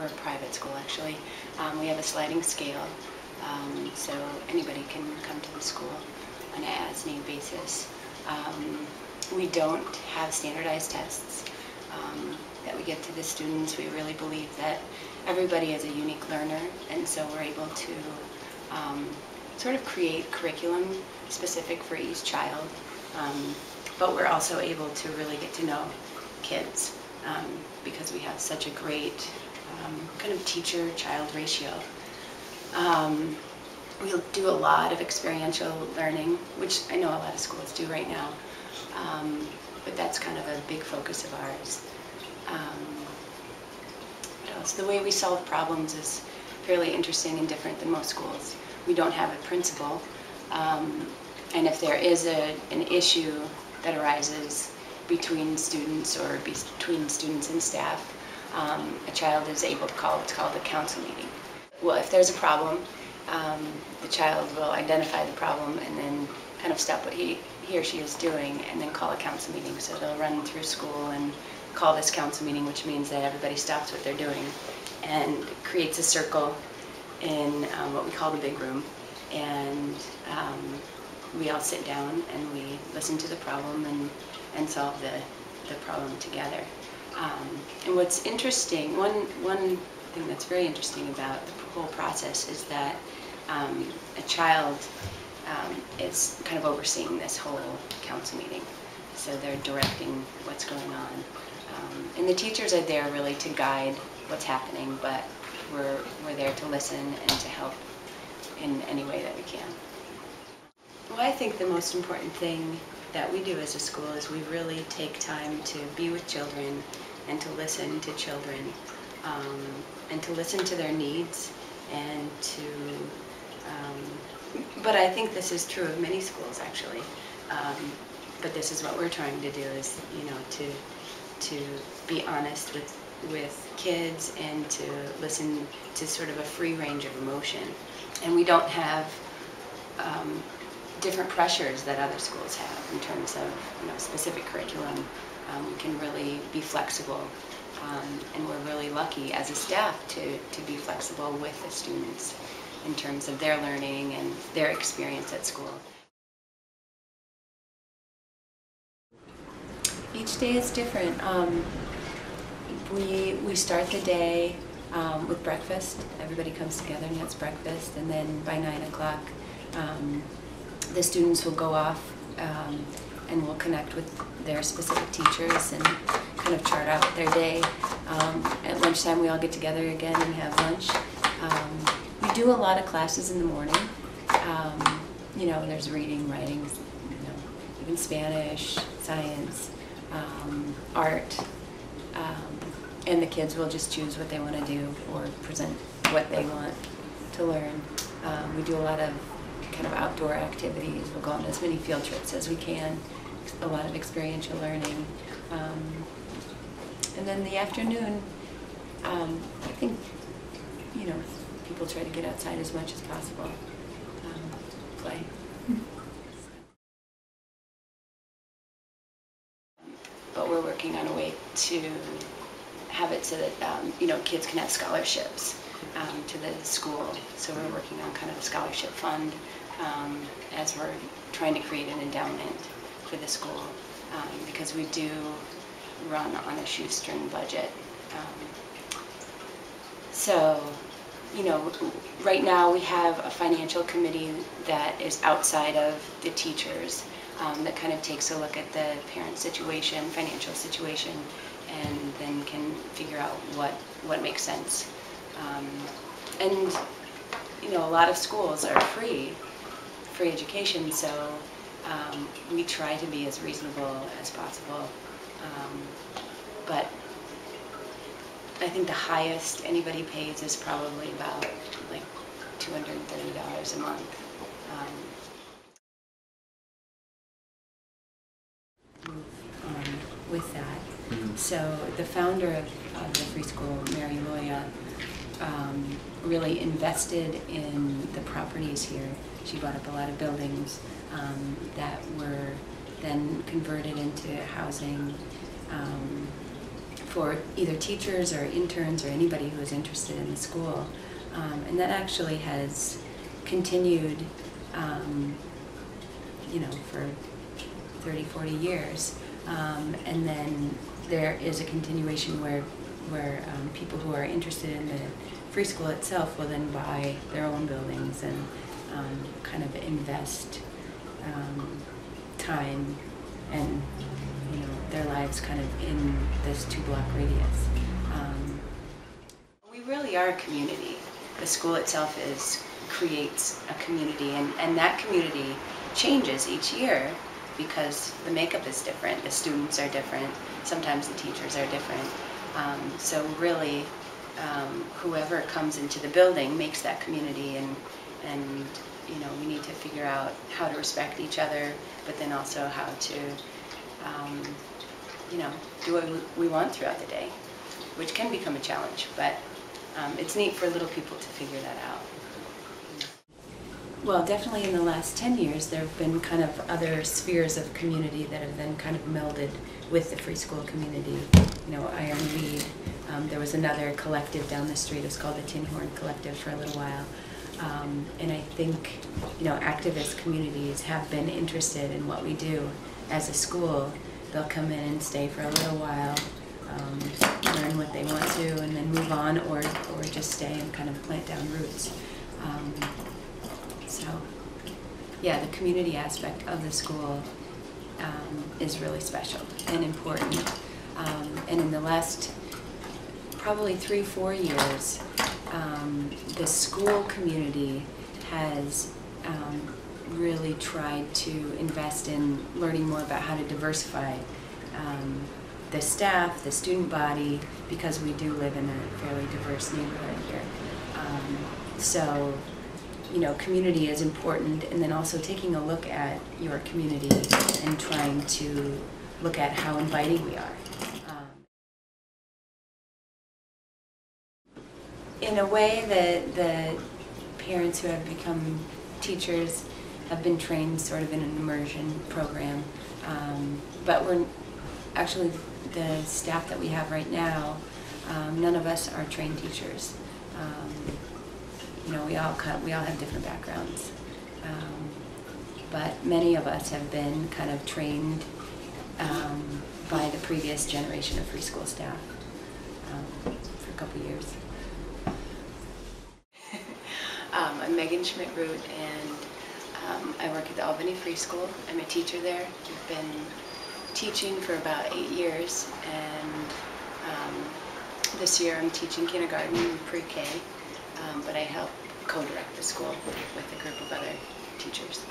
we're a private school actually. We have a sliding scale, so anybody can come to the school on an as-need basis. We don't have standardized tests that we get to the students. We really believe that everybody is a unique learner, and so we're able to sort of create curriculum specific for each child, but we're also able to really get to know kids because we have such a great kind of teacher-child ratio. We'll do a lot of experiential learning, which I know a lot of schools do right now, but that's kind of a big focus of ours. What else? The way we solve problems is fairly interesting and different than most schools. We don't have a principal, and if there is an issue that arises between students or between students and staff, a child is able to call what's called a council meeting. Well, if there's a problem, the child will identify the problem and then kind of stop what he or she is doing and then call a council meeting. So they'll run through school and call this council meeting, which means that everybody stops what they're doing and creates a circle in what we call the big room. And we all sit down and we listen to the problem and solve the problem together. And what's interesting, one thing that's very interesting about the whole process is that a child is kind of overseeing this whole council meeting. So they're directing what's going on. And the teachers are there really to guide what's happening, but we're there to listen and to help in any way that we can. Well, I think the most important thing that we do as a school is we really take time to be with children and to listen to children and to listen to their needs and to, but I think this is true of many schools actually, but this is what we're trying to do is, you know, to be honest with kids and to listen to sort of a free range of emotion. And we don't have different pressures that other schools have in terms of, you know, specific curriculum. We can really be flexible, and we're really lucky as a staff to be flexible with the students in terms of their learning and their experience at school. Each day is different. We start the day with breakfast. Everybody comes together and has breakfast, and then by 9 o'clock the students will go off and we'll connect with their specific teachers and kind of chart out their day. At lunchtime we all get together again and have lunch. We do a lot of classes in the morning. You know, there's reading, writing, you know, even Spanish, science, art, and the kids will just choose what they want to do or present what they want to learn. We do a lot of kind of outdoor activities. We'll go on as many field trips as we can, a lot of experiential learning. And then the afternoon, I think, you know, people try to get outside as much as possible, play. But we're working on a way to have it so that, you know, kids can have scholarships to the school. So we're working on kind of a scholarship fund as we're trying to create an endowment for the school because we do run on a shoestring budget. So, you know, right now we have a financial committee that is outside of the teachers that kind of takes a look at the parent situation, financial situation, and then can figure out what makes sense. And, you know, a lot of schools are free education, so we try to be as reasonable as possible. But I think the highest anybody pays is probably about like $230 a month. With that. So the founder of the free school, Mary Loya, really invested in the properties here. She bought up a lot of buildings that were then converted into housing for either teachers or interns or anybody who is interested in the school. And that actually has continued, you know, for 30, 40 years. And then there is a continuation where people who are interested in the free school itself will then buy their own buildings and kind of invest time and, you know, their lives kind of in this 2-block radius. We really are a community. The school itself creates a community, and that community changes each year because the makeup is different, the students are different, sometimes the teachers are different. So really, whoever comes into the building makes that community, and you know, we need to figure out how to respect each other, but then also how to, you know, do what we want throughout the day, which can become a challenge, but it's neat for little people to figure that out. Well, definitely in the last 10 years, there have been kind of other spheres of community that have then kind of melded with the free school community. You know, Iron Weed, there was another collective down the street. It was called the Tin Horn Collective for a little while. And I think, you know, activist communities have been interested in what we do as a school. They'll come in and stay for a little while, learn what they want to, and then move on, or just stay and kind of plant down roots. So, yeah, the community aspect of the school is really special and important. And in the last probably 3-4 years, the school community has really tried to invest in learning more about how to diversify the staff, the student body, because we do live in a fairly diverse neighborhood here. So, you know, community is important, and then also taking a look at your community and trying to look at how inviting we are. In a way, the parents who have become teachers have been trained sort of in an immersion program, but we're actually, the staff that we have right now, none of us are trained teachers. You know, we all have different backgrounds, but many of us have been kind of trained by the previous generation of free school staff for a couple years. I'm Megan Schmidt-Root, and I work at the Albany Free School. I'm a teacher there. I've been teaching for about 8 years, and this year I'm teaching kindergarten and pre-K, but I help co-direct the school with a group of other teachers.